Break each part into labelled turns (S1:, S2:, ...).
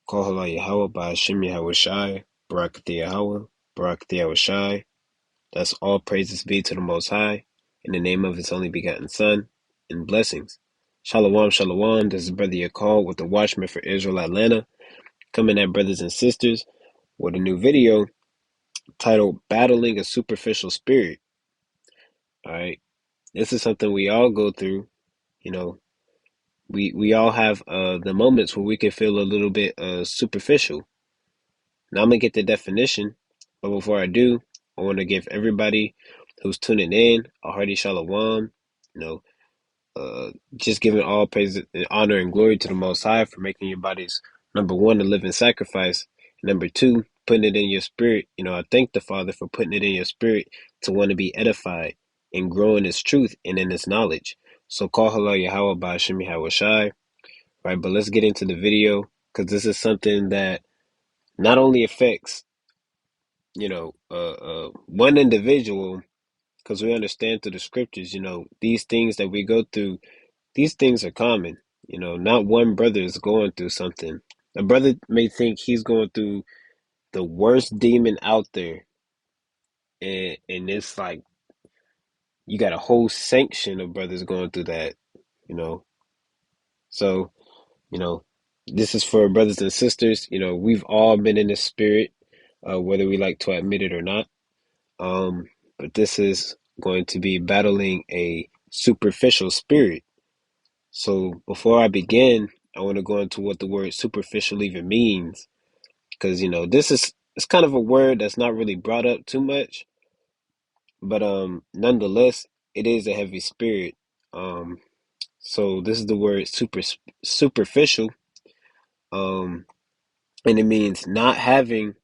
S1: Kohala Yahweh by Hashem Yahweh Shai, Barakati Yahweh, Barakati Yahweh Shai. Thus all praises be to the Most High, in the name of His only begotten Son, and blessings. Shalom, shalom. This is Brother Yakal with the Watchman for Israel Atlanta, coming at brothers and sisters with a new video titled Battling a Superficial Spirit. Alright, this is something we all go through. You know, we all have the moments where we can feel a little bit superficial. Now I'm gonna get the definition, but before I do, I want to give everybody who's tuning in a hearty shalom. You know, just giving all praise and honor and glory to the Most High for making your bodies number one a living sacrifice, and number two putting it in your spirit. You know, I thank the Father for putting it in your spirit to want to be edified and grow in His truth and in His knowledge. So call halal Yahweh by Hashem Yahweh Shai. Right, but let's get into the video because this is something that not only affects one individual, because we understand through the scriptures, these things that we go through, these things are common. Not one brother is going through something. A brother may think he's going through the worst demon out there, and it's like you got a whole sanction of brothers going through that, you know. So, you know, this is for brothers and sisters. We've all been in the spirit, whether we like to admit it or not. But this is going to be battling a superficial spirit. So before I begin, I want to go into what the word superficial even means, because it's kind of a word that's not really brought up too much, but nonetheless, it is a heavy spirit. Um, so this is the word superficial, um, and it means not having.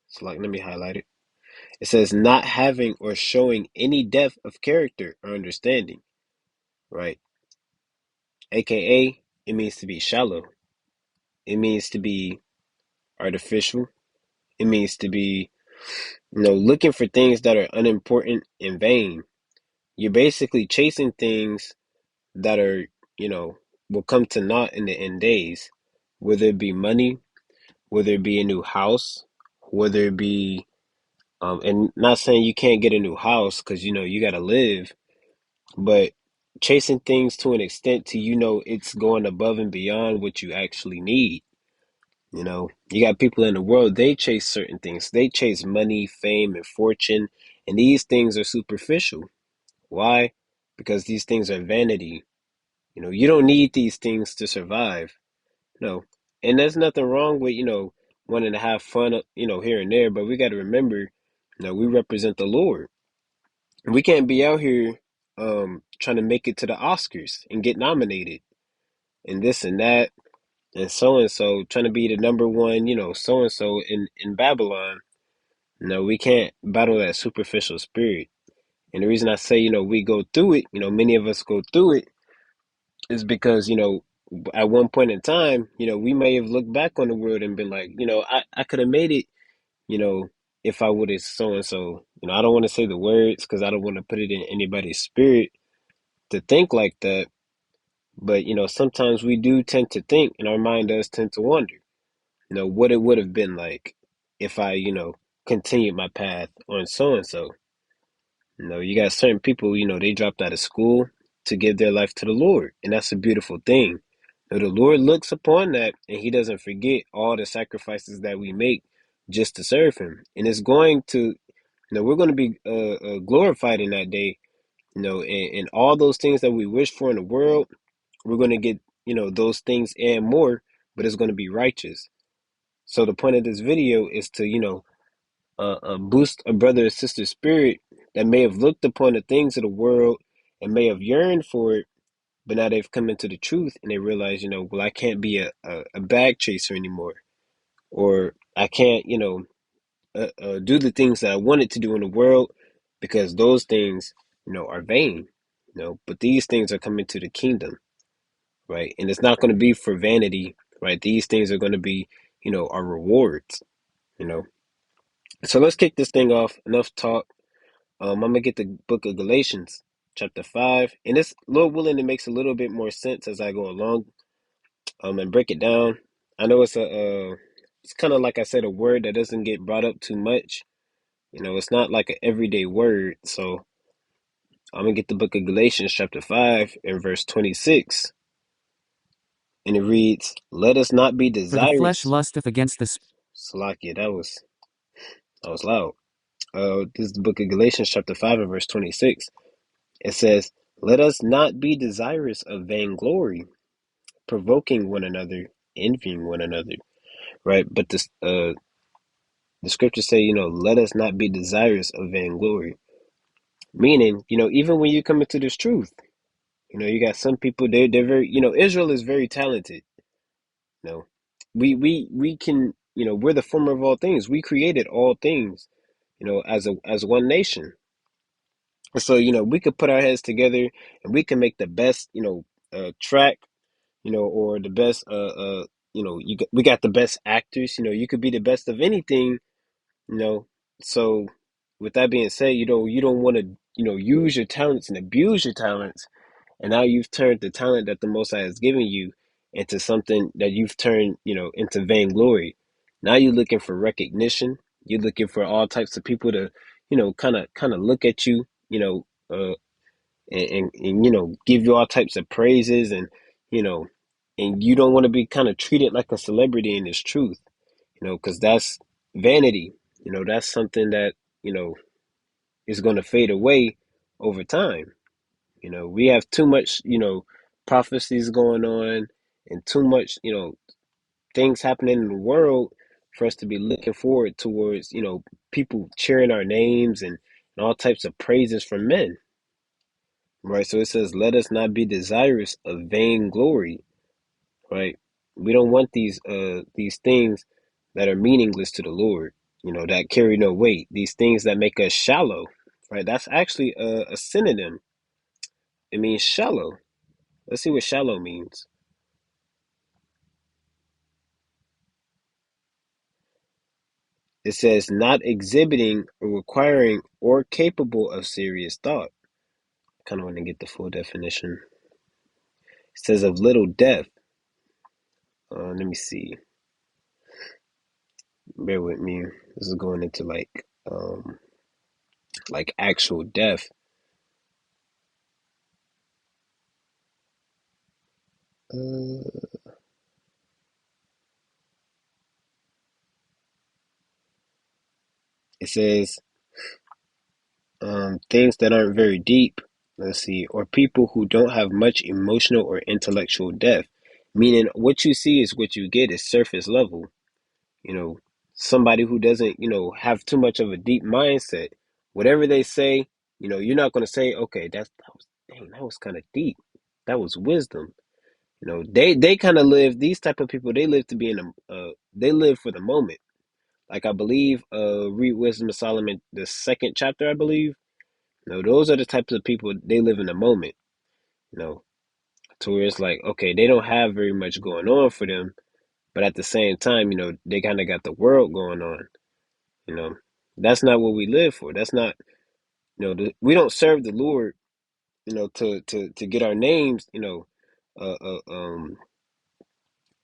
S1: So like, let me highlight it. It says not having or showing any depth of character or understanding, right? AKA, it means to be shallow. It means to be artificial. It means to be, looking for things that are unimportant and vain. You're basically chasing things that are, you know, will come to naught in the end days, whether it be money, whether it be a new house, whether it be, and not saying you can't get a new house because, you got to live, but chasing things to an extent to, it's going above and beyond what you actually need. You got people in the world, they chase certain things. They chase money, fame, and fortune, and these things are superficial. Why? Because these things are vanity. You don't need these things to survive. No. And there's nothing wrong with, wanting to have fun, here and there, but we got to remember, we represent the Lord. We can't be out here trying to make it to the Oscars and get nominated and this and that and so, trying to be the number one, so and so in Babylon. No, we can't battle that superficial spirit. And the reason I say, we go through it, many of us go through it, is because, at one point in time, we may have looked back on the world and been like, I could have made it, you know, if I would have so and so. I don't want to say the words because I don't want to put it in anybody's spirit to think like that. But, sometimes we do tend to think, and our mind does tend to wonder, what it would have been like if I, continued my path on so and so. You got certain people, they dropped out of school to give their life to the Lord, and that's a beautiful thing. The Lord looks upon that, and He doesn't forget all the sacrifices that we make just to serve Him, and it's going to, we're going to be glorified in that day, and all those things that we wish for in the world, we're going to get, those things and more, but it's going to be righteous. So the point of this video is to, boost a brother or sister spirit that may have looked upon the things of the world and may have yearned for it, but now they've come into the truth and they realize, well, I can't be a bag chaser anymore, or I can't, do the things that I wanted to do in the world because those things, are vain, but these things are coming to the kingdom, right? And it's not going to be for vanity, right? These things are going to be, our rewards, you know. So let's kick this thing off. Enough talk. I'm gonna get the book of Galatians, chapter 5, and this, Lord willing, it makes a little bit more sense as I go along. And break it down. I know it's it's kind of like I said, a word that doesn't get brought up too much. It's not like an everyday word. So I'm gonna get the book of Galatians chapter 5 and verse 26, and it reads, "Let us not be
S2: For the flesh
S1: desirous."
S2: lusteth against the
S1: Salakia, that was loud. This is the book of Galatians chapter 5 and verse 26. It says, "Let us not be desirous of vainglory, provoking one another, envying one another." Right? But the scriptures say, let us not be desirous of vainglory. Meaning, even when you come into this truth, you got some people, they're very, Israel is very talented. You know, we can, we're the former of all things. We created all things, as one nation. So, we could put our heads together and we can make the best, track, or the best, we got the best actors. You could be the best of anything. You know, so with that being said, you don't want to, use your talents and abuse your talents. And now you've turned the talent that the Most High has given you into something that you've turned, into vainglory. Now you're looking for recognition. You're looking for all types of people to, kind of look at you, and give you all types of praises, and you know, and you don't want to be kind of treated like a celebrity in this truth, because that's vanity. That's something that, you know, is going to fade away over time. We have too much, prophecies going on, and too much, things happening in the world for us to be looking forward towards, people cheering our names, and all types of praises from men. Right. So it says, let us not be desirous of vain glory. Right. We don't want these things that are meaningless to the Lord, that carry no weight, these things that make us shallow. Right. That's actually a synonym. It means shallow. Let's see what shallow means. It says not exhibiting or requiring or capable of serious thought. Kind of want to get the full definition. It says of little depth. Let me see. Bear with me. This is going into like actual depth. Uh, it says things that aren't very deep. Let's see, or people who don't have much emotional or intellectual depth. Meaning, what you see is what you get is surface level. You know, somebody who doesn't, have too much of a deep mindset. Whatever they say, you're not going to say, okay, that was kind of deep. That was wisdom. They kind of live. These type of people, they live to be in they live for the moment. Like I believe, read Wisdom of Solomon, the second chapter, I believe. Those are the types of people, they live in the moment. You know, to where it's like, okay, they don't have very much going on for them, but at the same time, they kind of got the world going on. You know, that's not what we live for. That's not, we don't serve the Lord, to get our names, uh, uh, um,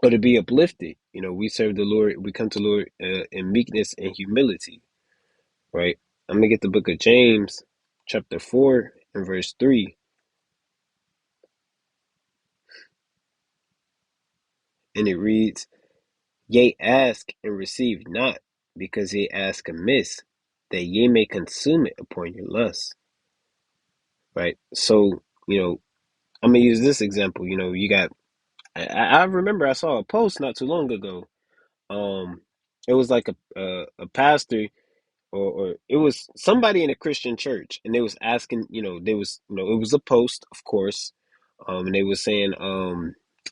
S1: or to be uplifted. We serve the Lord. We come to the Lord in meekness and humility, right? I'm gonna get the book of James, chapter 4 and verse 3, and it reads, "Ye ask and receive not, because ye ask amiss, that ye may consume it upon your lusts." Right. So, I'm gonna use this example. You got. I remember I saw a post not too long ago. Um, it was like a pastor, or it was somebody in a Christian church, and they was asking. It was a post, of course. And they was saying,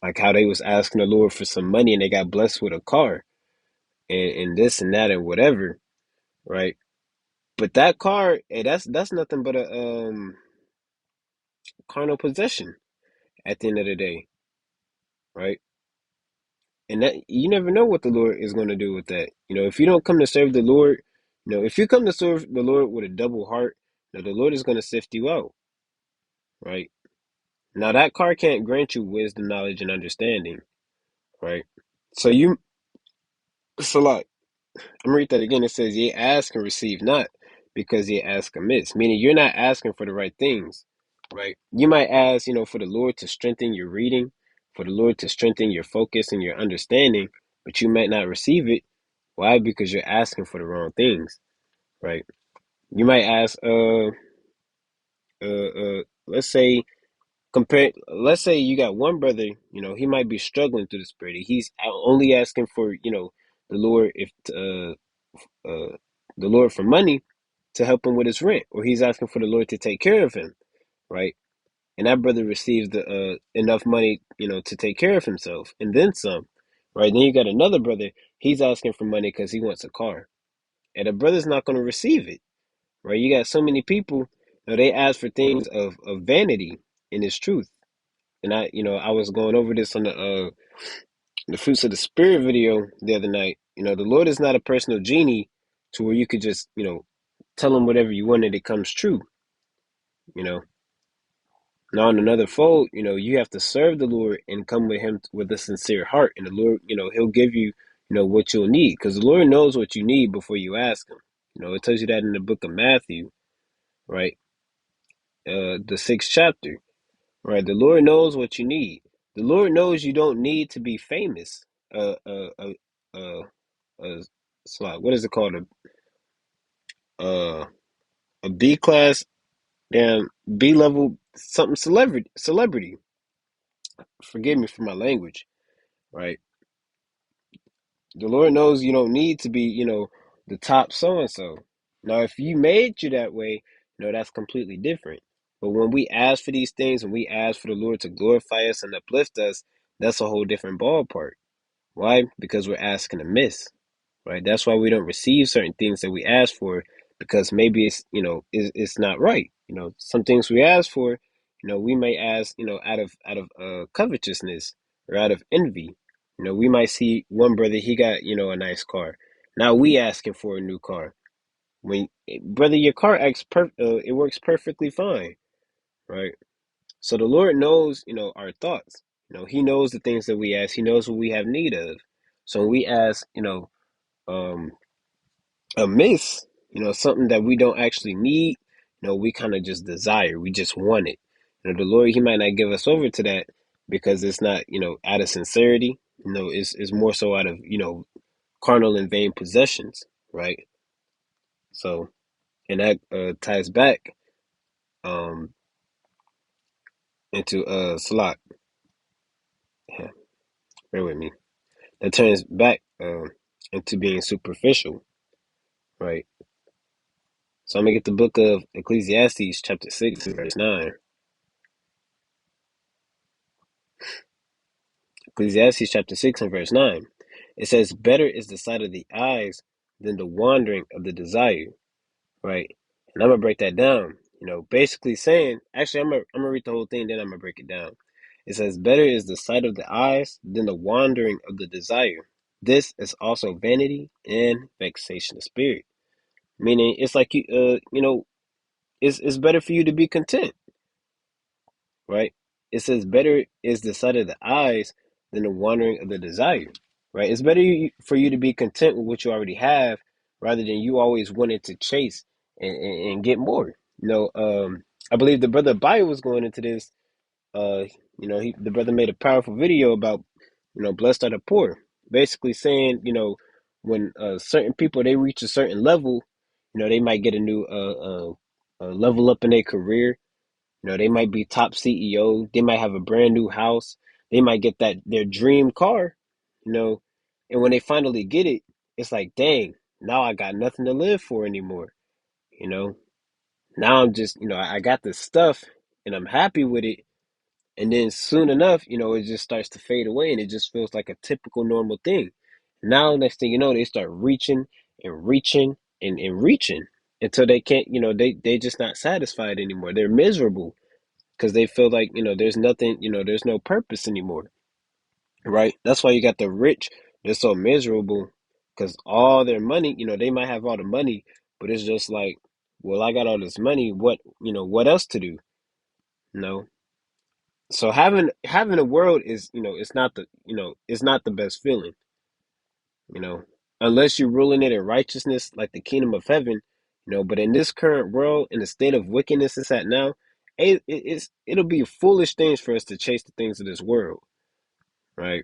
S1: like how they was asking the Lord for some money, and they got blessed with a car, and this and that and whatever, right? But that car, hey, that's nothing but a carnal possession at the end of the day, right? And that you never know what the Lord is going to do with that. If you don't come to serve the Lord, if you come to serve the Lord with a double heart, the Lord is going to sift you out, right? Now that car can't grant you wisdom, knowledge, and understanding, right? So It's a lot. I'm gonna read that again. It says, "Ye ask and receive not, because ye ask amiss." Meaning you're not asking for the right things, right? You might ask, for the Lord to strengthen your reading, for the Lord to strengthen your focus and your understanding, but you might not receive it. Why? Because you're asking for the wrong things, right? You might ask, let's say, let's say you got one brother, he might be struggling through the spirit. He's only asking for, the Lord, if the Lord for money to help him with his rent, or he's asking for the Lord to take care of him, right? And that brother receives the enough money, to take care of himself, and then some, right? Then you got another brother, he's asking for money because he wants a car, and the brother's not going to receive it, right? You got so many people, they ask for things of vanity, and it's truth. And I was going over this on the fruits of the spirit video the other night. The Lord is not a personal genie to where you could just, tell him whatever you want and it comes true. You know, now in another fold, you have to serve the Lord and come with him with a sincere heart. And the Lord, he'll give you, what you'll need, because the Lord knows what you need before you ask him. It tells you that in the book of Matthew, right? The 6th chapter, right? The Lord knows what you need. The Lord knows you don't need to be famous. Uh, what is it called? Uh, a B class, damn B level something celebrity. Forgive me for my language, right? The Lord knows you don't need to be, the top so and so. Now, if you made you that way, that's completely different. But when we ask for these things and we ask for the Lord to glorify us and uplift us, that's a whole different ballpark. Why? Because we're asking amiss, right? That's why we don't receive certain things that we ask for, because maybe it's not right. Some things we ask for, we may ask, out of covetousness or out of envy. We might see one brother, he got, a nice car. Now we asking for a new car. When brother, your car it works perfectly fine, right? So the Lord knows, our thoughts. He knows the things that we ask. He knows what we have need of. So when we ask, um, amiss, something that we don't actually need, we kind of just desire. We just want it. The Lord, He might not give us over to that because it's not, out of sincerity. It's more so out of, carnal and vain possessions, right? So, and that ties back um into Salat. Yeah, bear with me. That turns back into being superficial, right? So I'm gonna get the book of Ecclesiastes, chapter 6, and verse 9. Ecclesiastes chapter 6 and verse 9. It says, "Better is the sight of the eyes than the wandering of the desire," right? And I'm going to break that down. Basically saying, actually, I'm gonna read the whole thing, then I'm going to break it down. It says, "Better is the sight of the eyes than the wandering of the desire. This is also vanity and vexation of spirit." Meaning, it's like it's better for you to be content, right? It says, "Better is the sight of the eyes than the wandering of the desire," right? It's better for you to be content with what you already have rather than you always wanting to chase and get more. I believe the brother Bio was going into this. Uh, the brother made a powerful video about, blessed are the poor, basically saying, when certain people they reach a certain level, they might get a new level up in their career. They might be top CEO. They might have a brand new house. They might get their dream car, you know, and when they finally get it, it's like, dang, now I got nothing to live for anymore. You know, now I'm just, I got this stuff and I'm happy with it. And then soon enough, it just starts to fade away and it just feels like a typical normal thing. Now, next thing you know, they start reaching and reaching and reaching until they can't, they just not satisfied anymore. They're miserable because they feel like there's nothing, there's no purpose anymore, right? That's why you got the rich, they're so miserable because all their money, they might have all the money, but it's just like, well, I got all this money, what else to do, you know so having a world is, it's not the, it's not the best feeling, you know unless you're ruling it in righteousness like the kingdom of heaven, but in this current world, in the state of wickedness it's at now, it'll be foolish things for us to chase the things of this world, right?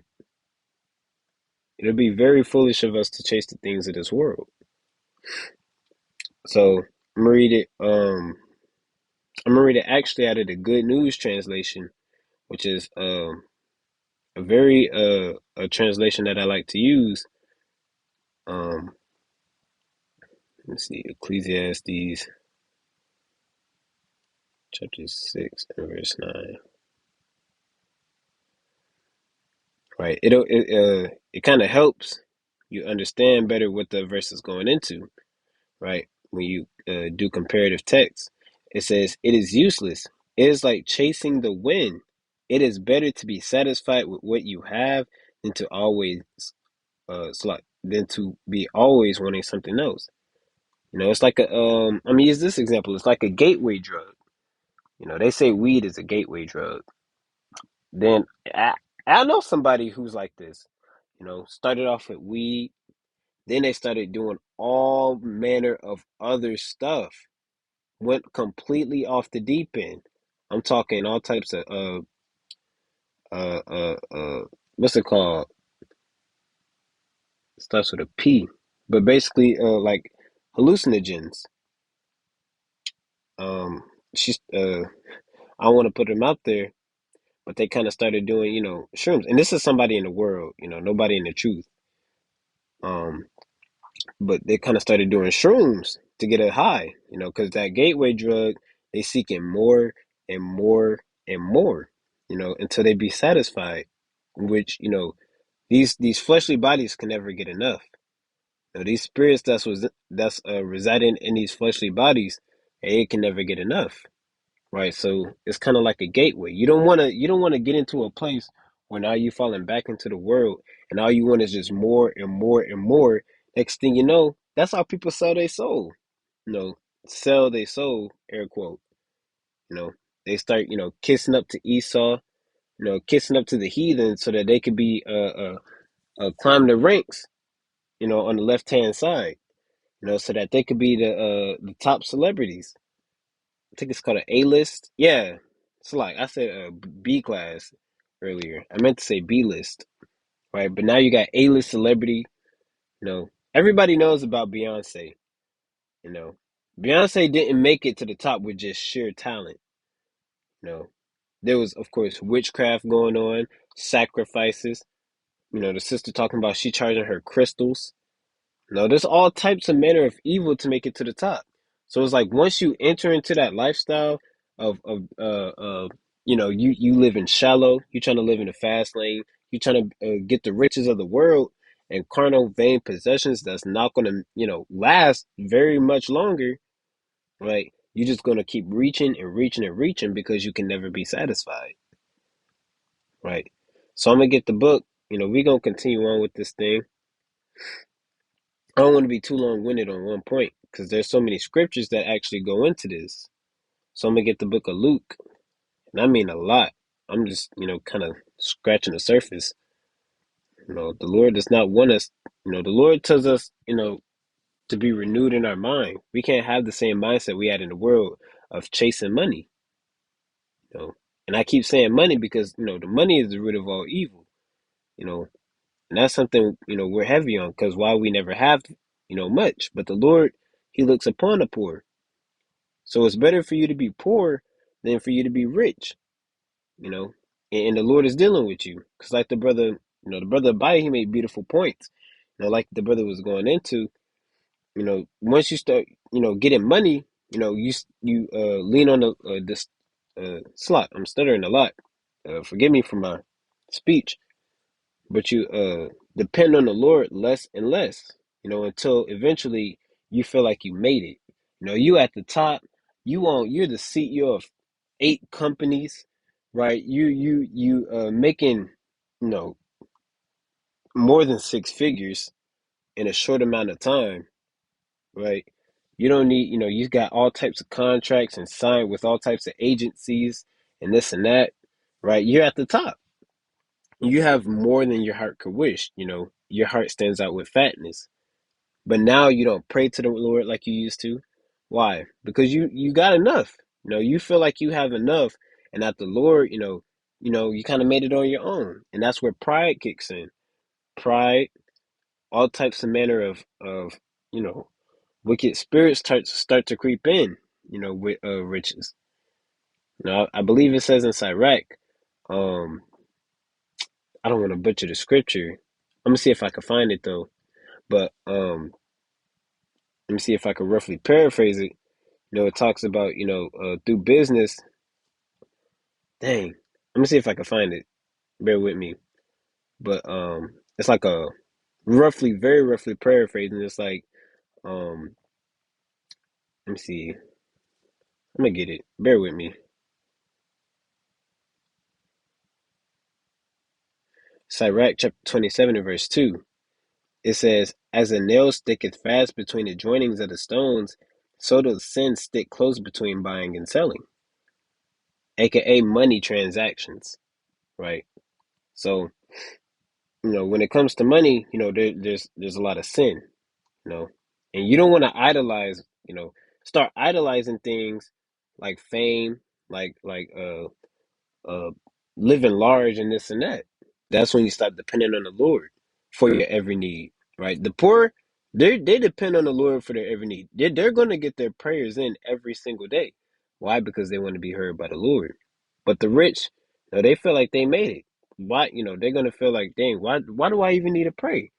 S1: It'll be very foolish of us to chase the things of this world. So I'm gonna read it. I'm gonna read it actually out of the Good News translation, which is a very a translation that I like to use. Um, let's see, Ecclesiastes chapter 6 and verse 9. Right. It kind of helps you understand better what the verse is going into, right? When you do comparative text, it says it is useless. It is like chasing the wind. It is better to be satisfied with what you have than to always than to be always wanting something else. It's like a I'm gonna use this example. It's like a gateway drug. They say weed is a gateway drug. Then I know somebody who's like this. Started off with weed, then they started doing all manner of other stuff. Went completely off the deep end. I'm talking all types of uh uh uh what's it called? Starts with a P, but basically like hallucinogens. Um, she's I don't want to put them out there, but they kind of started doing shrooms, and this is somebody in the world, nobody in the truth. Um, but they kind of started doing shrooms to get a high, because that gateway drug, they seeking more and more and more, until they be satisfied, which, these fleshly bodies can never get enough. These spirits that's residing in these fleshly bodies, it can never get enough, right? So it's kind of like a gateway. You don't want to get into a place where now you falling back into the world and all you want is just more and more and more. Next thing you know, that's how people sell their soul. You know, sell their soul, air quote. You know, they start, kissing up to Esau, kissing up to the heathen so that they could be climb the ranks, on the left hand side, so that they could be the top celebrities. I think it's called an A list. Yeah, it's like I said B class earlier. I meant to say B list, right? But now you got A list celebrity. Everybody knows about Beyonce. You know, Beyonce didn't make it to the top with just sheer talent. You know, there was of course witchcraft going on, sacrifices. The sister talking about she charging her crystals. No, there's all types of manner of evil to make it to the top. So it's like once you enter into that lifestyle of you live in shallow, you trying to live in the fast lane, you trying to get the riches of the world and carnal vain possessions that's not going to last very much longer, right? You're just going to keep reaching and reaching and reaching because you can never be satisfied, right? So I'm gonna get the book. We're gonna continue on with this thing. I don't want to be too long-winded on one point because there's so many scriptures that actually go into this. So I'm gonna get the book of Luke, and I mean a lot. I'm just, kind of scratching the surface. The Lord does not want us. The Lord tells us, to be renewed in our mind. We can't have the same mindset we had in the world of chasing money. You know, and I keep saying money because the money is the root of all evil. You know, and that's something we're heavy on because why we never have much, but the Lord He looks upon the poor. So it's better for you to be poor than for you to be rich, you know. And the Lord is dealing with you, because like the brother Abai, he made beautiful points. Like the brother was going into, once you start, getting money, you lean on this slot. I'm stuttering a lot. Forgive me for my speech, but you depend on the Lord less and less, until eventually you feel like you made it. You at the top, you're the CEO of 8 companies, right? You making, you know, more than 6 figures in a short amount of time, right? You don't need, you got all types of contracts and signed with all types of agencies and this and that, right? You're at the top. You have more than your heart could wish. Your heart stands out with fatness. but now you don't pray to the Lord like you used to. Why? Because you got enough. You feel like you have enough, and that the Lord, you kind of made it on your own, and that's where pride kicks in. Pride, all types of manner of you know wicked spirits start to creep in. With riches. I believe it says in Sirach. Um, I don't want to butcher the scripture. I'm gonna see if I can find it though. But let me see if I can roughly paraphrase it. It talks about through business. Dang, let me see if I can find it. Bear with me. But it's like a roughly, very roughly paraphrasing. It's like let me see. I'm gonna get it. Bear with me. Sirach chapter 27 and verse 2. It says, "As a nail sticketh fast between the joinings of the stones, so does sin stick close between buying and selling," aka money transactions, right? So, when it comes to money, there's a lot of sin, you know, and you don't want to idolize, start idolizing things like fame, like uh living large and this and that. That's when you stop depending on the Lord for your every need, right? The poor, they depend on the Lord for their every need. They're going to get their prayers in every single day. Why? Because they want to be heard by the Lord. But the rich, they feel like they made it. Why? They're going to feel like, dang, why do I even need to pray?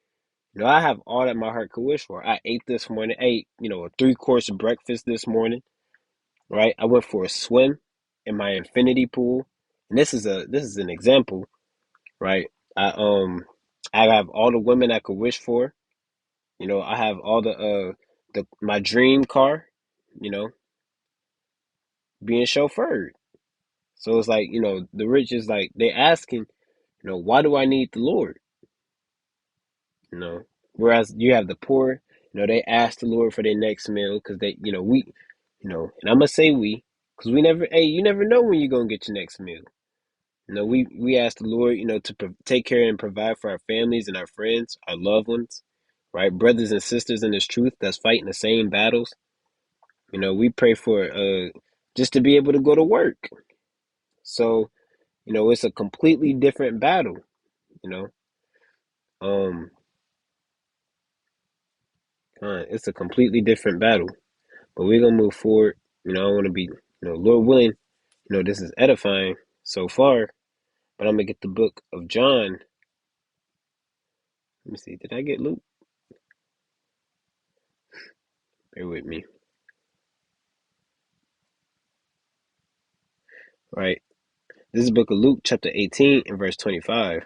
S1: I have all that my heart could wish for. I ate this morning, ate, a three-course breakfast this morning, right? I went for a swim in my infinity pool. And this is an example, right? I um I have all the women I could wish for. I have all the my dream car, you know, being chauffeured. So it's like, the rich is like they asking, why do I need the Lord? You know. Whereas you have the poor, they ask the Lord for their next meal because we, and I'm gonna say we, because we never, hey, you never know when you're gonna get your next meal. We ask the Lord, to take care and provide for our families and our friends, our loved ones, right? Brothers and sisters in this truth that's fighting the same battles. We pray for just to be able to go to work. So, it's a completely different battle, you know. Um, it's a completely different battle. But we're gonna move forward. I want to be, Lord willing, this is edifying so far. But I'm gonna get the book of John. Let me see. Did I get Luke? Bear with me. Right. This is the book of Luke, chapter 18 and verse 25.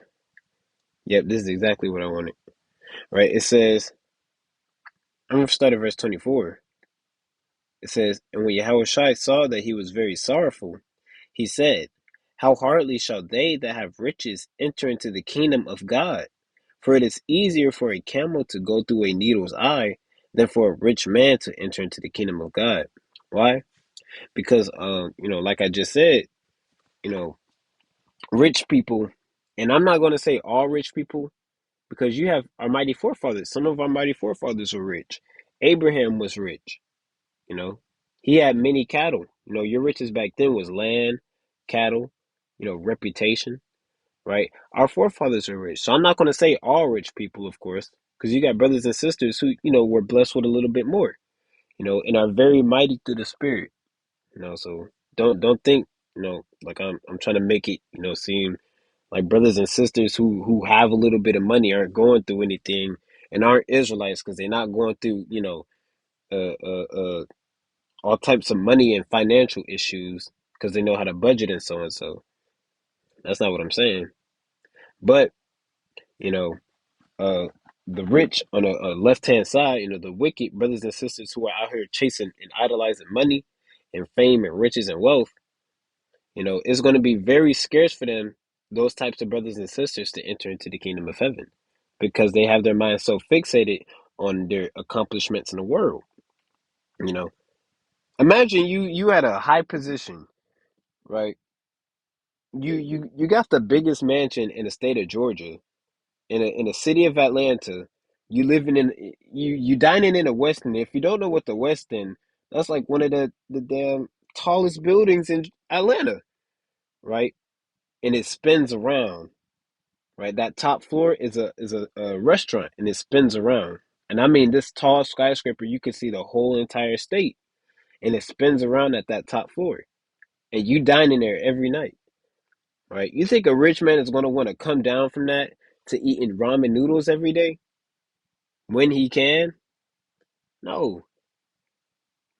S1: Yep, this is exactly what I wanted. Right. It says, I'm going to start at verse 24. It says, "And when Yahushua saw that he was very sorrowful, he said, How hardly shall they that have riches enter into the kingdom of God? For it is easier for a camel to go through a needle's eye than for a rich man to enter into the kingdom of God." Why? Because, like I just said, you know, rich people, and I'm not going to say all rich people, because you have our mighty forefathers. Some of our mighty forefathers were rich. Abraham was rich, you know. He had many cattle. Your riches back then was land, cattle, reputation, right? Our forefathers are rich. So I'm not going to say all rich people, of course, because you got brothers and sisters who, were blessed with a little bit more, and are very mighty through the spirit, so don't think, like I'm trying to make it, seem like brothers and sisters who have a little bit of money aren't going through anything and aren't Israelites because they're not going through, uh, uh, uh, all types of money and financial issues because they know how to budget and so and so. That's not what I'm saying. But you know, uh, the rich on a left hand side, the wicked brothers and sisters who are out here chasing and idolizing money and fame and riches and wealth, it's going to be very scarce for them, those types of brothers and sisters, to enter into the kingdom of heaven because they have their minds so fixated on their accomplishments in the world. You know, imagine you at a high position, right? You got the biggest mansion in the state of Georgia, in a city of Atlanta. You living in you dining in a West End. If you don't know what the West End, that's like one of the damn tallest buildings in Atlanta, right? And it spins around, right? That top floor is a restaurant, and it spins around. And I mean, this tall skyscraper, you can see the whole entire state, and it spins around at that top floor, and you dine in there every night, right? You think a rich man is going to want to come down from that to eating ramen noodles every day when he can? No,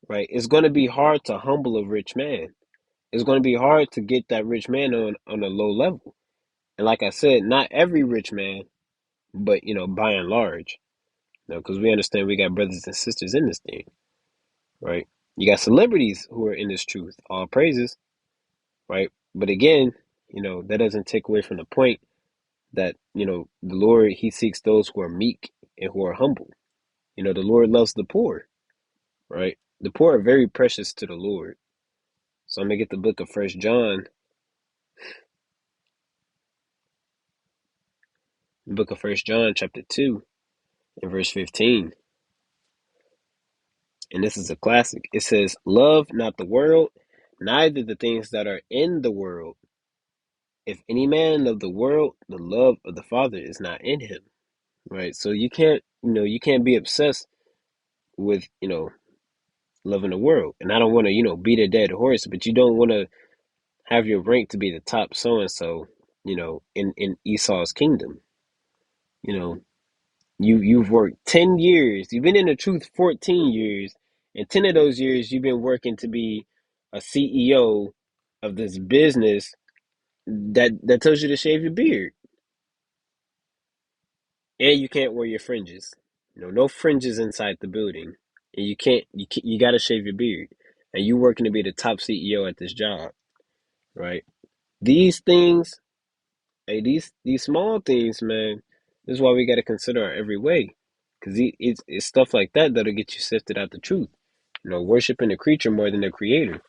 S1: right? It's going to be hard to humble a rich man. It's going to be hard to get that rich man on a low level. And like I said, not every rich man, but by and large, because we understand we got brothers and sisters in this thing, right? You got celebrities who are in this truth, all praises, right? But again, that doesn't take away from the point that, the Lord, He seeks those who are meek and who are humble. The Lord loves the poor, right? The poor are very precious to the Lord. So I'm gonna get the book of First John, chapter 2, and verse 15. And this is a classic. It says, "Love not the world, neither the things that are in the world. If any man love the world, the love of the Father is not in him." Right? So you can't be obsessed with, loving the world. And I don't want to, beat a dead horse, but you don't want to have your rank to be the top so and so, in Esau's kingdom. You know, you've worked 10 years. You've been in the truth 14 years, and 10 of those years you've been working to be a CEO of this business that tells you to shave your beard, and you can't wear your fringes. No fringes inside the building, and you got to shave your beard, and you working to be the top CEO at this job, right? These things, hey, these small things, man. This is why we got to consider our every way, because it's stuff like that that'll get you sifted out the truth. Worshiping the creature more than the creator.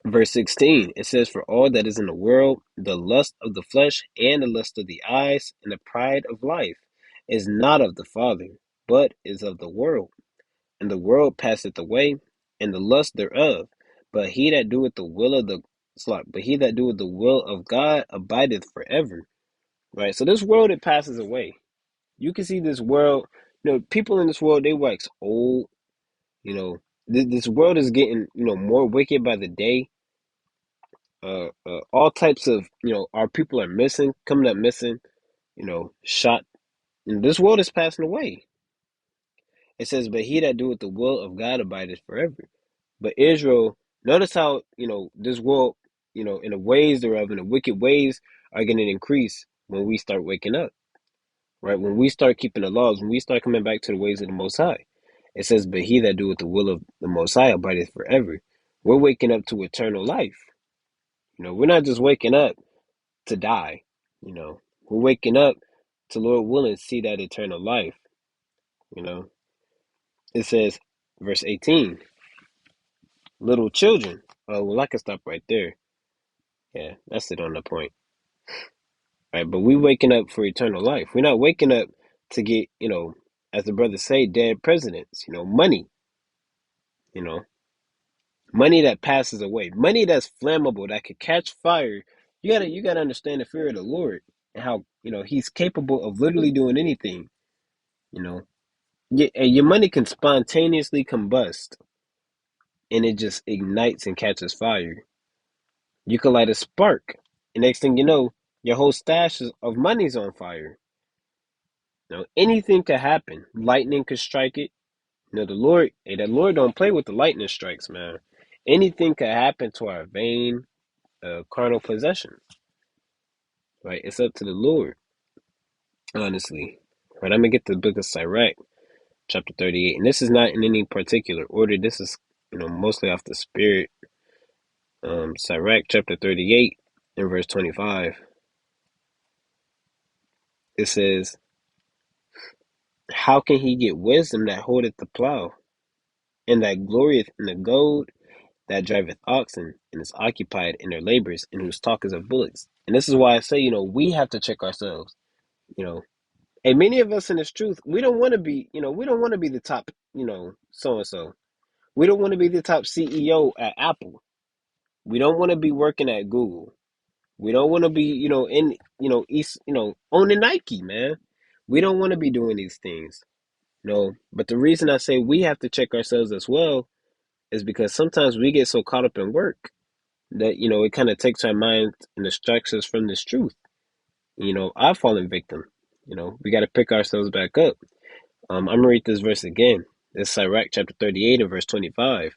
S1: Verse 16, it says, "For all that is in the world, the lust of the flesh, and the lust of the eyes, and the pride of life, is not of the Father, but is of the world. And the world passeth away, and the lust thereof. But he that doeth the will of the but he that doeth the will of God abideth forever." Right? So this world, it passes away. You can see this world, people in this world, they wax old. You know, this world is getting, more wicked by the day. All types of, our people are missing, coming up missing, shot. And this world is passing away. It says, "But he that doeth the will of God abideth forever." But Israel, notice how, this world, in the ways thereof, in the wicked ways, are going to increase when we start waking up, right? When we start keeping the laws, when we start coming back to the ways of the Most High. It says, "But he that doeth the will of the Most High abideth forever." We're waking up to eternal life. We're not just waking up to die. We're waking up to, Lord willing, see that eternal life. You know, it says, verse 18, "Little children." Oh, well, I can stop right there. Yeah, that's it on the point. Right, but we waking up for eternal life. We're not waking up to get, as the brothers say, dead presidents. Money. You know, money that passes away, money that's flammable, that could catch fire. You gotta understand the fear of the Lord, and how, He's capable of literally doing anything. You know, and your money can spontaneously combust, and it just ignites and catches fire. You could light a spark, and next thing you know, your whole stash of money's on fire. Anything could happen. Lightning could strike it. The Lord don't play with the lightning strikes, man. Anything could happen to our vain, carnal possessions, right? It's up to the Lord, honestly. Right, I'm gonna get to the book of Sirach, chapter 38, and this is not in any particular order. This is, mostly off the spirit. Sirach, chapter 38, and verse 25. It says, "How can he get wisdom that holdeth the plow, and that glorieth in the goad, that driveth oxen, and is occupied in their labors, and whose talk is of bullocks?" And this is why I say, we have to check ourselves. You know, And many of us in this truth, we don't want to be, we don't want to be the top, so and so. We don't want to be the top CEO at Apple. We don't want to be working at Google. We don't want to be, in, owning Nike, man. We don't want to be doing these things. No, but the reason I say we have to check ourselves as well is because sometimes we get so caught up in work that, it kind of takes our mind and distracts us from this truth. I've fallen victim. We got to pick ourselves back up. I'm going to read this verse again. It's Sirach chapter 38 and verse 25.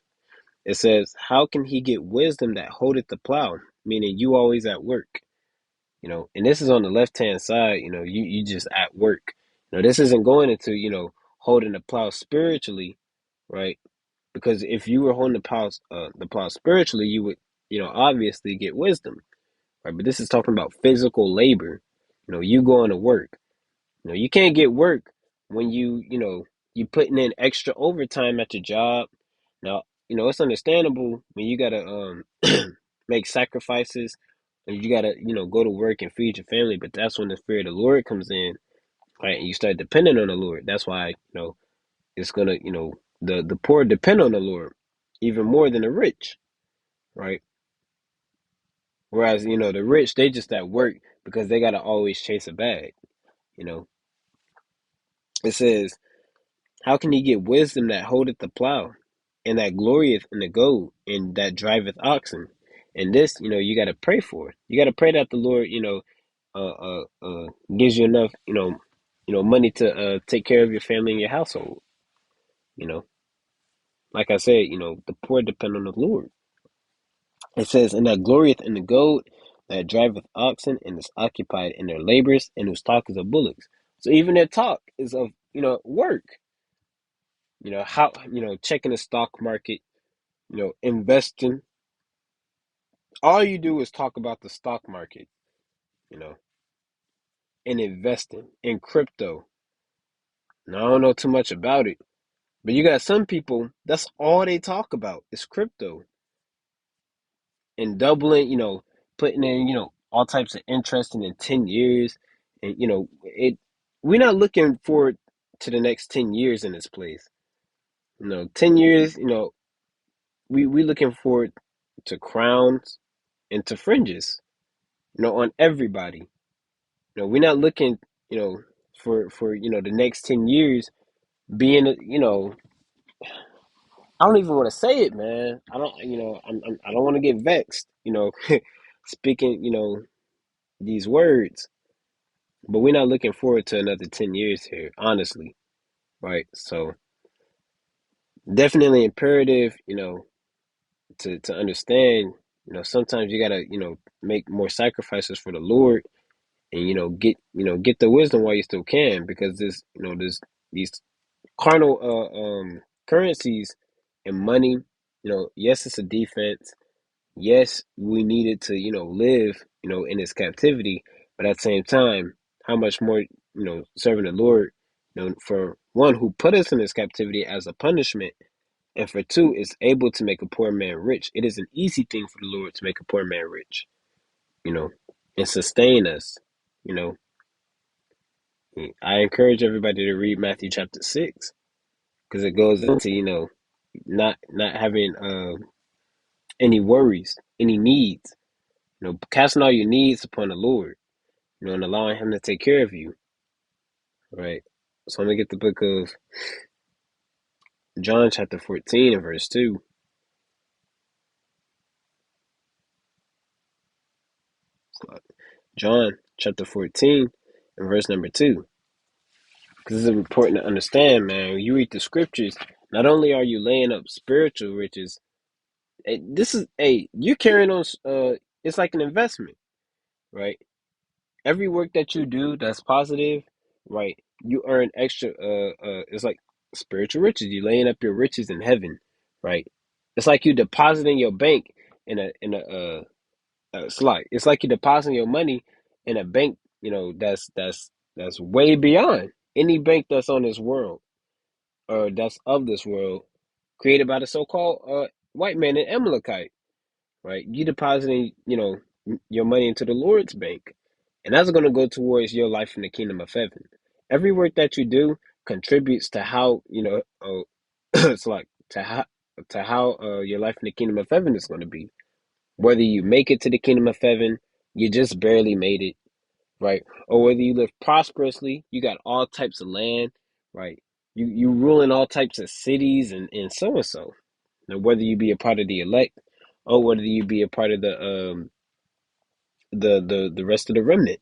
S1: It says, how can he get wisdom that holdeth the plow? Meaning you always at work. And this is on the left hand side, you just at work. This isn't going into, holding the plow spiritually, right? Because if you were holding the plow spiritually, you would, obviously get wisdom, right? But this is talking about physical labor. You going to work. You can't get work when you putting in extra overtime at your job. Now, it's understandable when you gotta make sacrifices and you gotta, go to work and feed your family, but that's when the fear of the Lord comes in, right? And you start depending on the Lord. That's why, it's gonna, the poor depend on the Lord even more than the rich, right? Whereas, the rich, they just at work because they gotta always chase a bag, you know. It says, how can he get wisdom that holdeth the plow, and that glorieth in the goad, and that driveth oxen? And this, you got to pray for. You got to pray that the Lord, gives you enough, money to take care of your family and your household. You know, like I said, the poor depend on the Lord. It says, and that glorieth in the goad, that driveth oxen, and is occupied in their labors, and whose talk is of bullocks. So even their talk is of, work. How, checking the stock market, investing. All you do is talk about the stock market, you know, and investing in crypto. Now, I don't know too much about it, but you got some people, that's all they talk about is crypto and doubling, putting in, all types of interest in 10 years. And, we're not looking forward to the next 10 years in this place. 10 years, we looking forward to crowns and to fringes, on everybody. We're not looking, for the next 10 years being, I don't even want to say it, man. I don't, I don't want to get vexed, speaking, these words, but we're not looking forward to another 10 years here, honestly, right? So definitely imperative, to understand, sometimes you gotta, make more sacrifices for the Lord and get the wisdom while you still can because this these carnal currencies and money, yes, it's a defense. Yes, we needed to, live, in this captivity, but at the same time, how much more, serving the Lord, for one who put us in this captivity as a punishment, and for two, is able to make a poor man rich. It is an easy thing for the Lord to make a poor man rich, you know, and sustain us, you know. I encourage everybody to read Matthew chapter 6 because it goes into, not having any worries, any needs, casting all your needs upon the Lord, and allowing Him to take care of you, right? So I'm gonna get the book of John chapter 14 and verse 2. John chapter 14 and verse number 2. Because it's important to understand, man. When you read the scriptures, not only are you laying up spiritual riches, you're carrying on. It's like an investment, right? Every work that you do that's positive, right? You earn extra. It's like spiritual riches. You laying up your riches in heaven, right? It's like you depositing your bank it's like you depositing your money in a bank, that's way beyond any bank that's on this world or that's of this world, created by the so-called white man and Amalekite, right? You depositing, your money into the Lord's bank, and that's going to go towards your life in the kingdom of heaven. every work that you do contributes to how, it's like to how your life in the kingdom of heaven is going to be. Whether you make it to the kingdom of heaven, you just barely made it, right? Or whether you live prosperously, you got all types of land, right? You rule in all types of cities and so and so. Now, whether you be a part of the elect or whether you be a part of the rest of the remnant,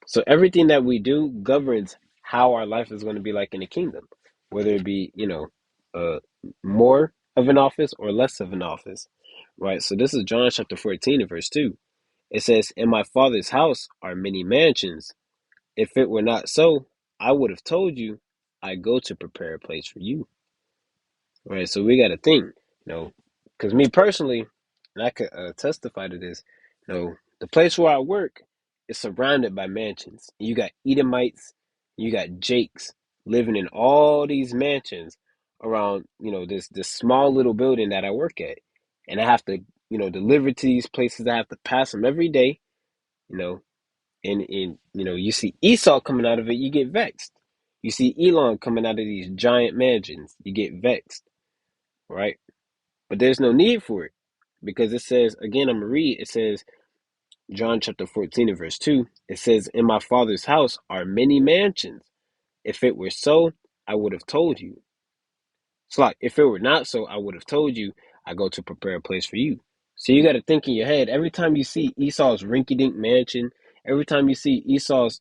S1: So everything that we do governs how our life is going to be like in the kingdom, whether it be, uh more of an office or less of an office, right? So this is John chapter 14 and verse 2. It says, "In my father's house are many mansions. If it were not so, I would have told you, I go to prepare a place for you." Right, so we got to think, because me personally, and I could testify to this, the place where I work is surrounded by mansions. You got Edomites, you got Jakes living in all these mansions around, this small little building that I work at, and I have to, deliver to these places. I have to pass them every day, you know, and you see Esau coming out of it, you get vexed. You see Elon coming out of these giant mansions, you get vexed, right? But there's no need for it because it says, again, I'm going to read, it says, John chapter 14 and verse 2, it says, "In my father's house are many mansions. If it were so, I would have told you." It's like, if it were not so, I would have told you, I go to prepare a place for you. So you got to think in your head, every time you see Esau's rinky-dink mansion, every time you see Esau's,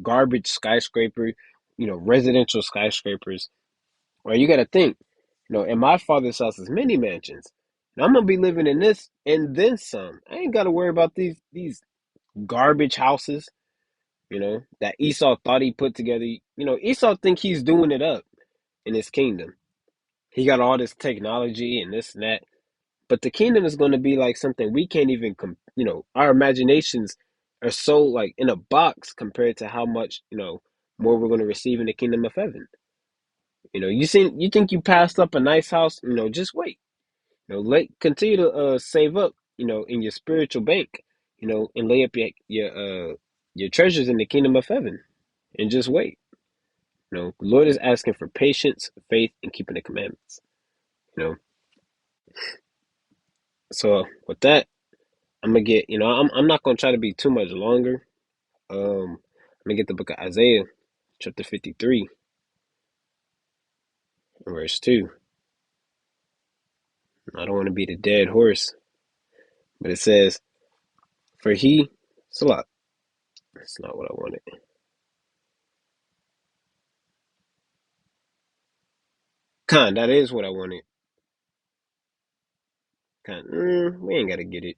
S1: garbage skyscraper, residential skyscrapers, well, you got to think, in my father's house is many mansions. And I'm gonna be living in this and then some. I ain't got to worry about these garbage houses, that Esau thought he put together. Esau think he's doing it up in his kingdom. He got all this technology and this and that, but the kingdom is going to be like something we can't even our imaginations are so like in a box compared to how much more we're going to receive in the kingdom of heaven. You think you passed up a nice house, just wait. Continue to save up, in your spiritual bank, and lay up your treasures in the kingdom of heaven, and just wait. The Lord is asking for patience, faith, and keeping the commandments. You know, so with that, I'm gonna get. I'm not gonna try to be too much longer. I'm gonna get the book of Isaiah, chapter 53, verse 2. I don't want to be the dead horse, but it says, "For he," it's a lot. That's not what I wanted. That is what I wanted. We ain't gotta get it.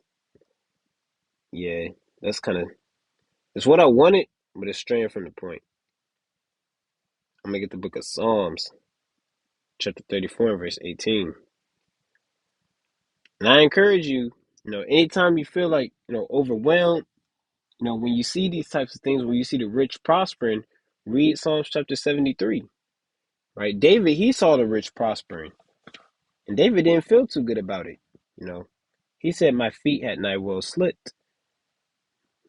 S1: Yeah, that's it's what I wanted, but it's straying from the point. I'm gonna get the book of Psalms, chapter 34, and verse 18. And I encourage you, anytime you feel like, overwhelmed, when you see these types of things, when you see the rich prospering, read Psalms chapter 73, right? David, he saw the rich prospering, and David didn't feel too good about it, you know. He said, "My feet had nigh well slipped,"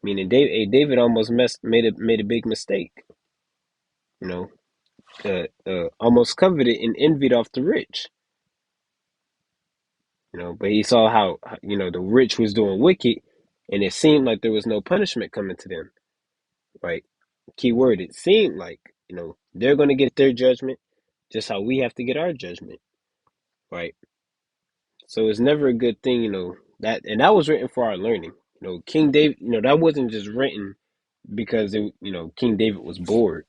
S1: meaning David almost made a big mistake, you know, almost coveted and envied off the rich, but he saw how, the rich was doing wicked, and it seemed like there was no punishment coming to them, right? Key word, it seemed like, they're going to get their judgment just how we have to get our judgment, right? So it's never a good thing, and that was written for our learning. King David, that wasn't just written because King David was bored.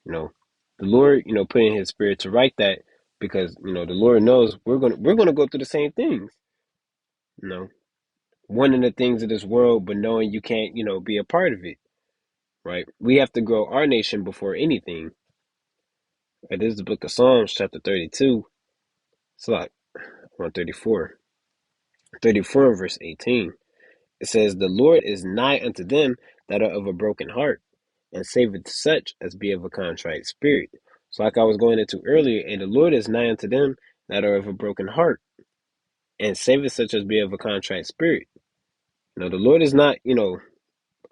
S1: You know, the Lord, put in His Spirit to write that because the Lord knows we're gonna go through the same things. You know, wanting the things of this world, but knowing you can't, be a part of it. Right? We have to grow our nation before anything. Right? This is the book of Psalms, chapter 32. It's like 134. 34 and verse 18. It says, "The Lord is nigh unto them that are of a broken heart, and saveth such as be of a contrite spirit." So, like I was going into earlier, and the Lord is nigh unto them that are of a broken heart, and saveth such as be of a contrite spirit. The Lord is not,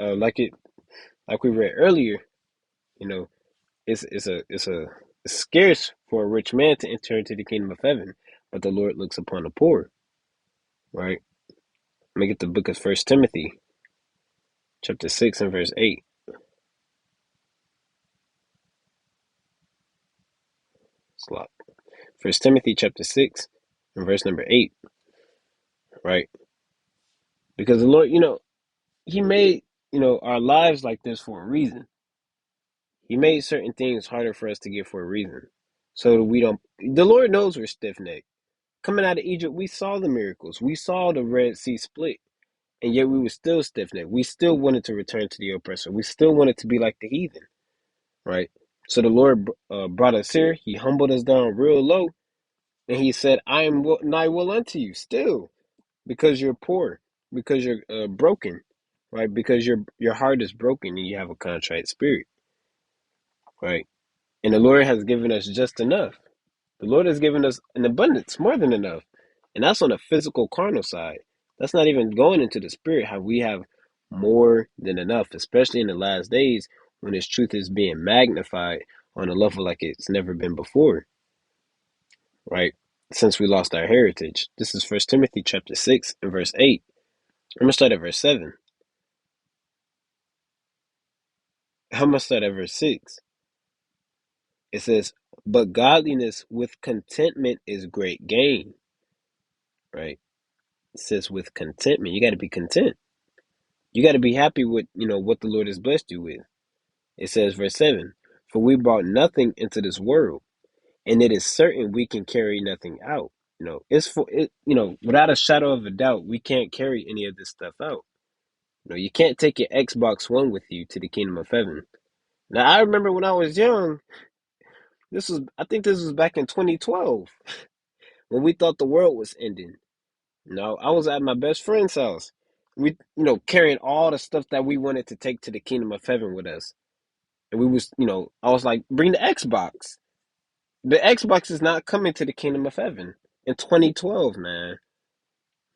S1: like we read earlier, you know, it's scarce for a rich man to enter into the kingdom of heaven, but the Lord looks upon the poor, right? Let me get the book of First Timothy, chapter 6 and verse 8. Slop. First Timothy chapter 6 and verse number 8, right? Because the Lord, He made, our lives like this for a reason. He made certain things harder for us to get for a reason. So that we don't, the Lord knows we're stiff necked. Coming out of Egypt, we saw the miracles. We saw the Red Sea split. And yet we were still stiff necked. We still wanted to return to the oppressor. We still wanted to be like the heathen, right? So the Lord brought us here. He humbled us down real low. And He said, I am nigh will unto you still, because you're poor, because you're broken, right? Because your heart is broken and you have a contrite spirit, right? And the Lord has given us just enough. The Lord has given us an abundance, more than enough. And that's on the physical, carnal side. That's not even going into the spirit, how we have more than enough, especially in the last days when His truth is being magnified on a level like it's never been before, right? Since we lost our heritage. This is First Timothy chapter 6 and verse 8. I'm going to start at verse 7. I'm going to start at verse 6. It says, but godliness with contentment is great gain, right? It says with contentment. You got to be content. You got to be happy with, what the Lord has blessed you with. It says, verse 7, for we brought nothing into this world, and it is certain we can carry nothing out. It's for it, without a shadow of a doubt, we can't carry any of this stuff out. You can't take your Xbox One with you to the kingdom of heaven. Now, I remember when I was young, I think this was back in 2012, when we thought the world was ending. I was at my best friend's house. We, carrying all the stuff that we wanted to take to the kingdom of heaven with us. And we was, I was like, bring the Xbox. The Xbox is not coming to the kingdom of heaven in 2012, man.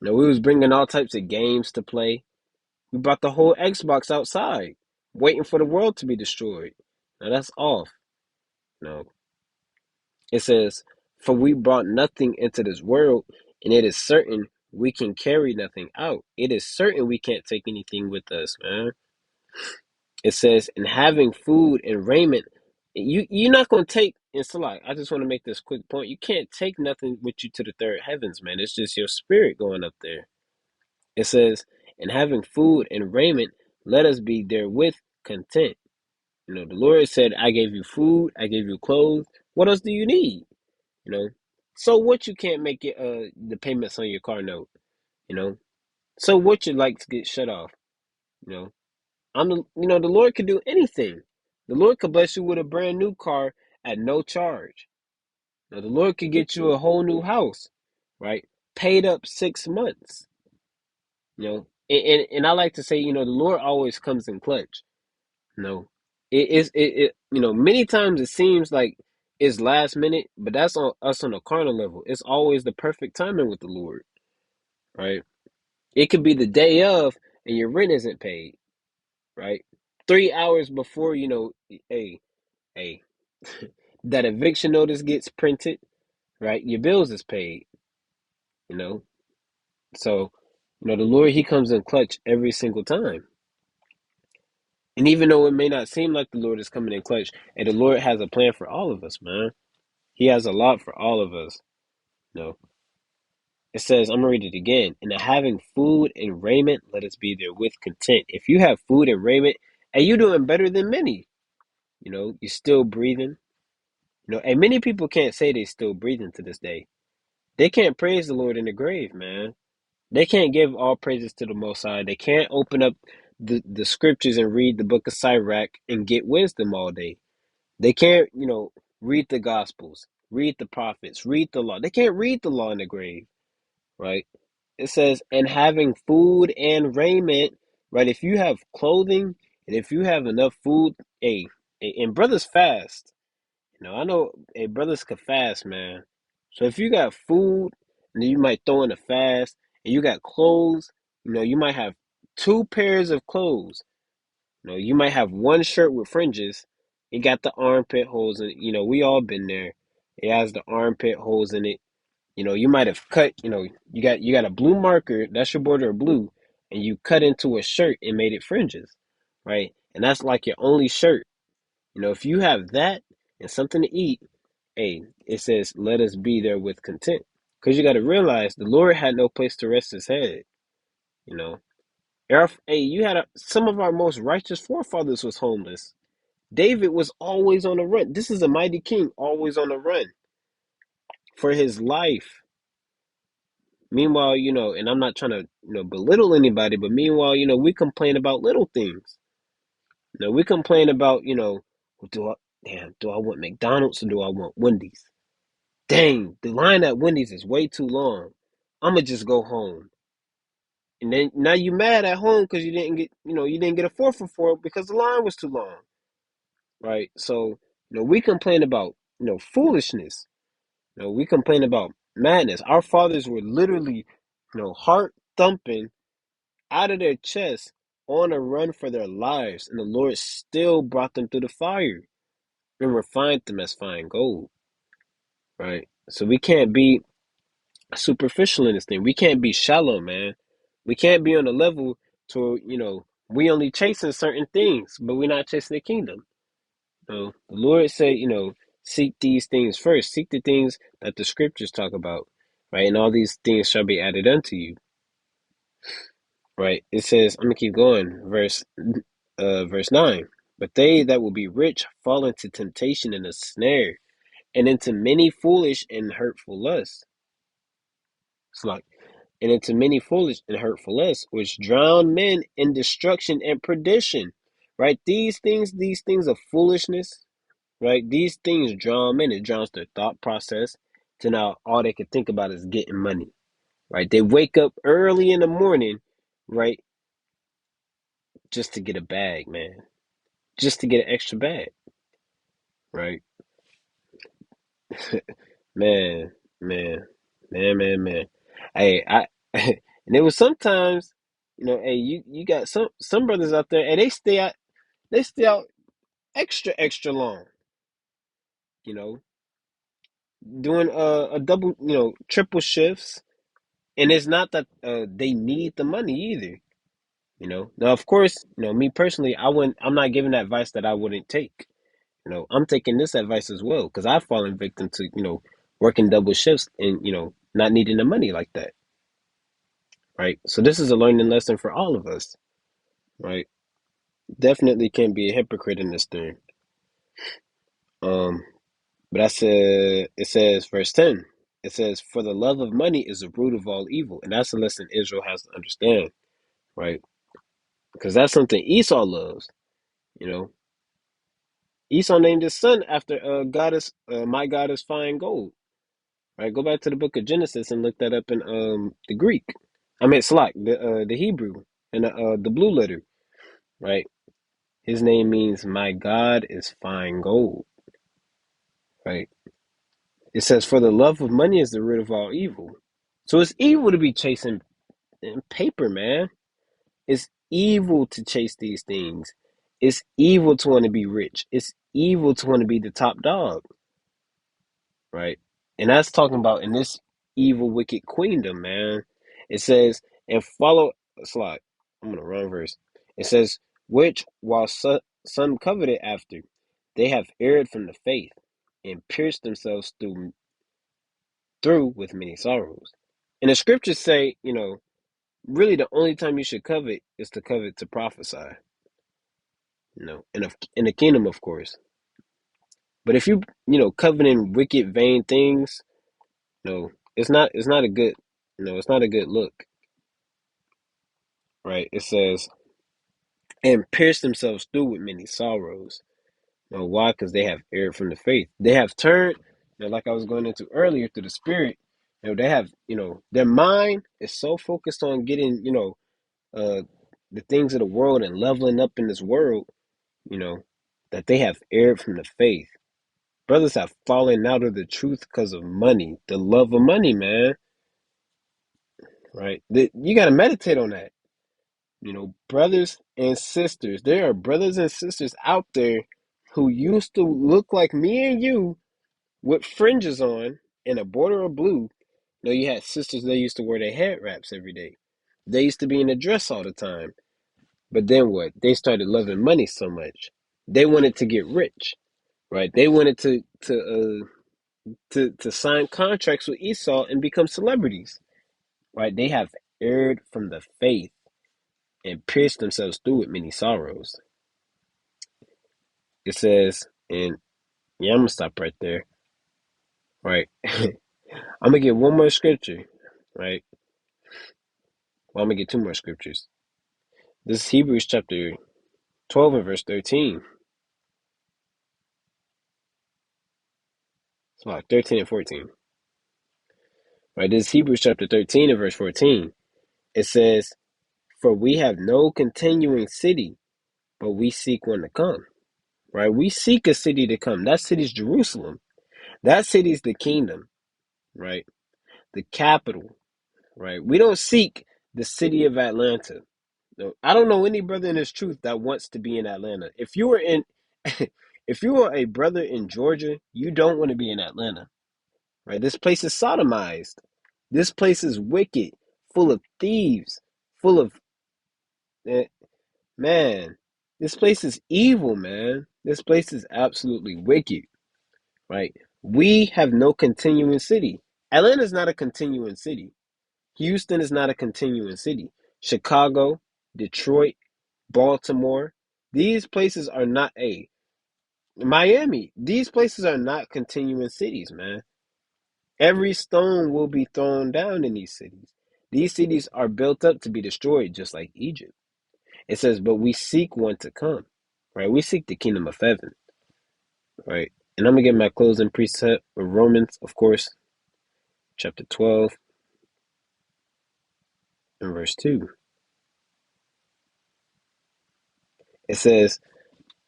S1: We was bringing all types of games to play. We brought the whole Xbox outside, waiting for the world to be destroyed. Now that's off. No, it says, for we brought nothing into this world, and it is certain we can carry nothing out. It is certain we can't take anything with us, man. It says, and having food and raiment, you're not gonna take. It's like, I just want to make this quick point. You can't take nothing with you to the third heavens, man. It's just your spirit going up there. It says, and having food and raiment, let us be therewith content. The Lord said, I gave you food, I gave you clothes. What else do you need? You know. So what, you can't make it the payments on your car note, you know? So what, you like to get shut off, you know? The Lord could do anything. The Lord could bless you with a brand new car at no charge. The Lord could get you a whole new house, right? Paid up 6 months, And I like to say, the Lord always comes in clutch. Many times it seems like it's last minute, but that's on us on a carnal level. It's always the perfect timing with the Lord, right? It could be the day of and your rent isn't paid, right? 3 hours before, hey, that eviction notice gets printed, right? Your bills is paid, you know. So, the Lord, He comes in clutch every single time. And even though it may not seem like the Lord is coming in clutch, and the Lord has a plan for all of us, man. He has a lot for all of us. It says, I'm gonna read it again. And having food and raiment, let us be there with content. If you have food and raiment, and you're doing better than many, you're still breathing. And many people can't say they still breathing to this day. They can't praise the Lord in the grave, man. They can't give all praises to the Most High. They can't open up the scriptures and read the book of Sirach and get wisdom all day. They can't, read the Gospels, read the prophets, read the law. They can't read the law in the grave, right? It says, and having food and raiment, right? If you have clothing and if you have enough food, and brothers fast. I know, brothers could fast, man. So if you got food, and then you might throw in a fast, and you got clothes, you might have 2 pairs of clothes. You might have one shirt with fringes, It got the armpit holes in it. We all been there. It has the armpit holes in it. You might have cut, you got a blue marker, that's your border of blue, and you cut into a shirt and made it fringes, right? And that's like your only shirt. If you have that and something to eat, hey, it says, let us be there with content. Because you got to realize the Lord had no place to rest his head. You know, hey, some of our most righteous forefathers was homeless. David was always on the run. This is a mighty king, always on the run for his life. Meanwhile, and I'm not trying to, belittle anybody, but meanwhile, we complain about little things. We complain about, do I, do I want McDonald's or do I want Wendy's? Dang, the line at Wendy's is way too long. I'ma just go home. And then now you mad at home because you didn't get a 4 for 4 because the line was too long, right? So, we complain about, foolishness. We complain about madness. Our fathers were literally, heart thumping out of their chest on a run for their lives, and the Lord still brought them through the fire and refined them as fine gold, right? So we can't be superficial in this thing. We can't be shallow, man. We can't be on a level to, we only chasing certain things, but we're not chasing the kingdom. The Lord said, seek these things first. Seek the things that the scriptures talk about, right? And all these things shall be added unto you, right? It says, I'm gonna keep going, verse 9. But they that will be rich fall into temptation and a snare, and into many foolish and hurtful lusts. It's like, and into many foolish and hurtful lusts, which drown men in destruction and perdition. Right? These things of foolishness, right? These things drown men. It drowns their thought process to now all they can think about is getting money. Right? They wake up early in the morning, right? Just to get a bag, man. Just to get an extra bag. Right? Man, man, man. Hey, and it was sometimes, hey, you got some brothers out there, and they stay out extra long, you know, doing a double, triple shifts, and it's not that they need the money either, Now, of course, me personally, I'm not giving advice that I wouldn't take. I'm taking this advice as well because I've fallen victim to, working double shifts and, not needing the money like that. Right? So this is a learning lesson for all of us, right? Definitely can't be a hypocrite in this thing. Um, but it says, verse 10, it says, for the love of money is the root of all evil. And that's a lesson Israel has to understand, right? Because that's something Esau loves, you know. Esau named his son after my God is fine gold. Right? Go back to the book of Genesis and look that up in the Greek. I mean Slack, the Hebrew and the blue letter, right? His name means my God is fine gold, right? It says, for the love of money is the root of all evil. So it's evil to be chasing paper, man. It's evil to chase these things. It's evil to want to be rich. It's evil to want to be the top dog, right? And that's talking about in this evil, wicked queendom, man. It says, and follow, slide. I'm on the wrong verse. It says, which while some coveted after, they have erred from the faith and pierced themselves through with many sorrows. And the scriptures say, really the only time you should covet is to covet to prophesy, in the kingdom, of course. But if coveting wicked, vain things, it's not a good, it's not a good look, right? It says, and pierced themselves through with many sorrows. Why? Because they have erred from the faith. They have turned, like I was going into earlier, through the spirit. They have, their mind is so focused on getting, uh, the things of the world and leveling up in this world, you know, that they have erred from the faith. Brothers have fallen out of the truth because of money, the love of money, man. Right? You got to meditate on that. Brothers and sisters. There are brothers and sisters out there who used to look like me and you with fringes on and a border of blue. You know, you had sisters that used to wear their head wraps every day. They used to be in a dress all the time. But then what? They started loving money so much. They wanted to get rich, right? They wanted to sign contracts with Esau and become celebrities, right? They have erred from the faith and pierced themselves through with many sorrows. It says, and yeah, I'm gonna stop right there, right? I'm gonna get one more scripture, right? Well, I'm gonna get two more scriptures. This is Hebrews chapter 12 and verse 13. It's about 13 and 14. Right, this is Hebrews chapter 13 and verse 14. It says, "For we have no continuing city, but we seek one to come." Right? We seek a city to come. That city's Jerusalem. That city's the kingdom, right? The capital, right? We don't seek the city of Atlanta. No, I don't know any brother in this truth that wants to be in Atlanta. If you were in if you are a brother in Georgia, you don't want to be in Atlanta. Right? This place is sodomized. This place is wicked, full of thieves, full of eh, man. This place is evil, man. This place is absolutely wicked, right? We have no continuing city. Atlanta is not a continuing city. Houston is not a continuing city. Chicago, Detroit, Baltimore, these places are not a Miami. These places are not continuing cities, man. Every stone will be thrown down in these cities. These cities are built up to be destroyed, just like Egypt. It says, but we seek one to come, right? We seek the kingdom of heaven, right? And I'm going to get my closing precept of Romans, of course, chapter 12 and verse 2. It says,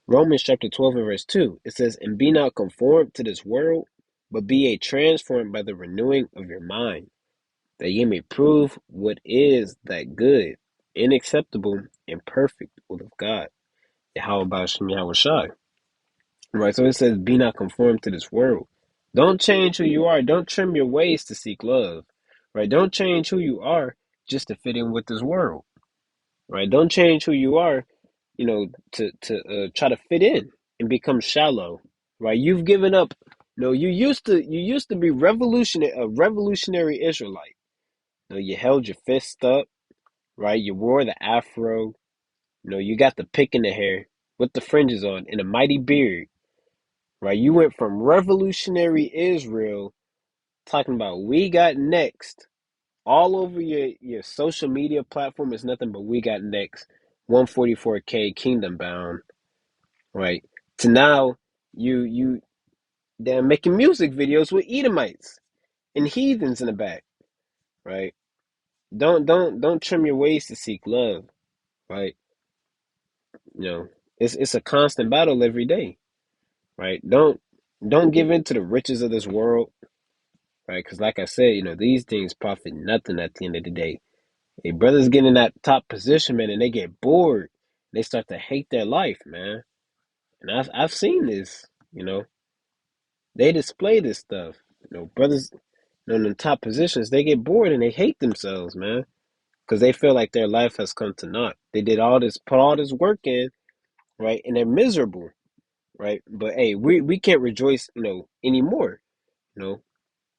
S1: Romans chapter 12 and verse 2, it says, and be not conformed to this world, but be ye transformed by the renewing of your mind, that ye may prove what is that good, unacceptable, and perfect will of God. How about Shem Yahushai? Right, so it says, be not conformed to this world. Don't change who you are. Don't trim your ways to seek love. Right, don't change who you are just to fit in with this world. Right, don't change who you are, to try to fit in and become shallow. Right, you've given up. No, you used to be a revolutionary Israelite. You held your fist up, right? You wore the afro. You got the pick in the hair with the fringes on and a mighty beard, right? You went from revolutionary Israel talking about we got next all over your social media platform is nothing but we got next 144K kingdom bound, right? To now you they're making music videos with Edomites and heathens in the back, right? Don't trim your ways to seek love, right? You know, it's a constant battle every day, right? Don't give in to the riches of this world, right? Because like I said, these things profit nothing at the end of the day. A brothers get in that top position, man, and they get bored. They start to hate their life, man. And I've seen this, they display this stuff. Brothers in the top positions, they get bored and they hate themselves, man, because they feel like their life has come to naught. They did put all this work in, right, and they're miserable, right? But hey, we can't rejoice, anymore. You know,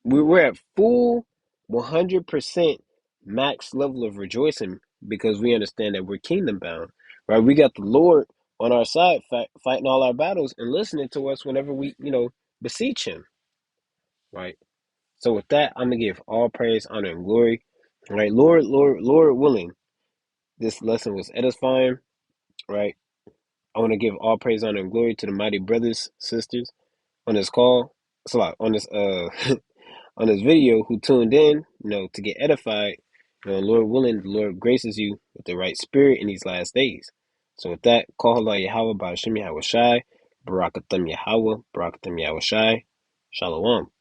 S1: we're at full 100% max level of rejoicing because we understand that we're kingdom bound, right? We got the Lord on our side, fighting all our battles and listening to us whenever we, beseech Him, right? So with that, I'm gonna give all praise, honor, and glory, right? Lord willing, this lesson was edifying, right? I want to give all praise, honor, and glory to the mighty brothers, sisters on this call. It's a lot on this on this video who tuned in, to get edified. Lord willing, the Lord graces you with the right spirit in these last days. So with that, call Allah Yahweh by Hashem Yahweh Shai, Barakatam Yahweh, Barakatam Yahweh Shai, Shalom.